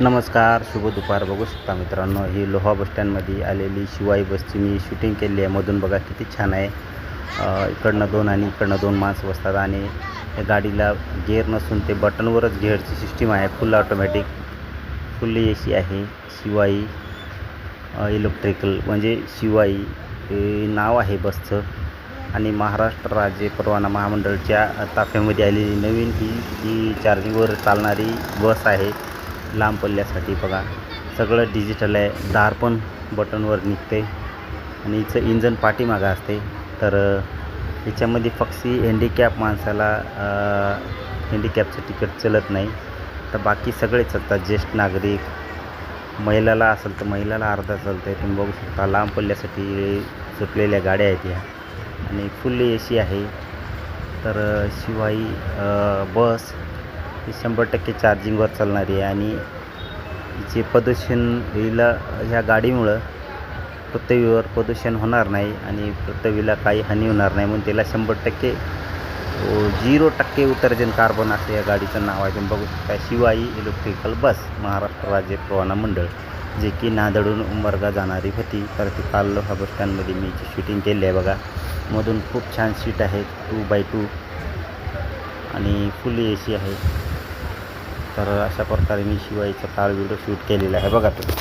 नमस्कार, शुभ दुपार. बघू शकता मित्रांनो, ही लोहा बस स्टँडमध्ये आलेली शिवाई बसची मी शूटिंग केली आहे. मधून बघा किती छान आहे. इकडनं दोन आणि इकडनं दोन माणसं बसतात आणि या गाडीला गिअर नसून ते बटनवरच गिअरची सिस्टीम आहे. फुल ऑटोमॅटिक, फुल्ली AC आहे. शिवाई इलेक्ट्रिकल म्हणजे शिवाई हे नाव आहे बसचं. आणि महाराष्ट्र राज्य परवाना महामंडळाच्या ताफ्यामध्ये आलेली नवीन ही चार्जिंगवर चालणारी बस आहे. लांब पल्ल्यासाठी बघा, सगळं डिजिटल आहे. दार पण बटनवर निघते आणि हिचं इंजन पाठीमागं असते. तर याच्यामध्ये फक्त हँडिकॅप माणसाला हँडिकॅपचं तिकीट चलत नाही, तर बाकी सगळे चालतात. ज्येष्ठ नागरिक, महिलाला असेल तर महिलाला अर्धा चालतं आहे. तुम्ही बघू शकता, लांब पल्ल्यासाठी सुटलेल्या गाड्या आहेत ह्या आणि फुल AC आहे. तर शिवाई बस ही 100% चार्जिंगवर चालणारी आहे आणि हिचे प्रदूषण हिला ह्या गाडीमुळं पृथ्वीवर प्रदूषण होणार नाही आणि पृथ्वीला काही हानी होणार नाही, म्हणून त्याला 100% 0% उत्सर्जन कार्बन असं या गाडीचं नाव आहे. तुम्ही बघू शकता, शिवाई इलेक्ट्रिकल बस, महाराष्ट्र राज्य परवाना मंडळ, जे की नांदेडहून उंबरगा जाणारी होती. तर ती काल लोहा बस स्टँडमध्ये मी शूटिंग केली आहे. बघा, मधून खूप छान सीट आहे, 2x2 आणि फुल AC आहे. तर अशा प्रकारे मी शिवाईचा काल व्हिडिओ शूट केलेला आहे. बघा तुम्ही.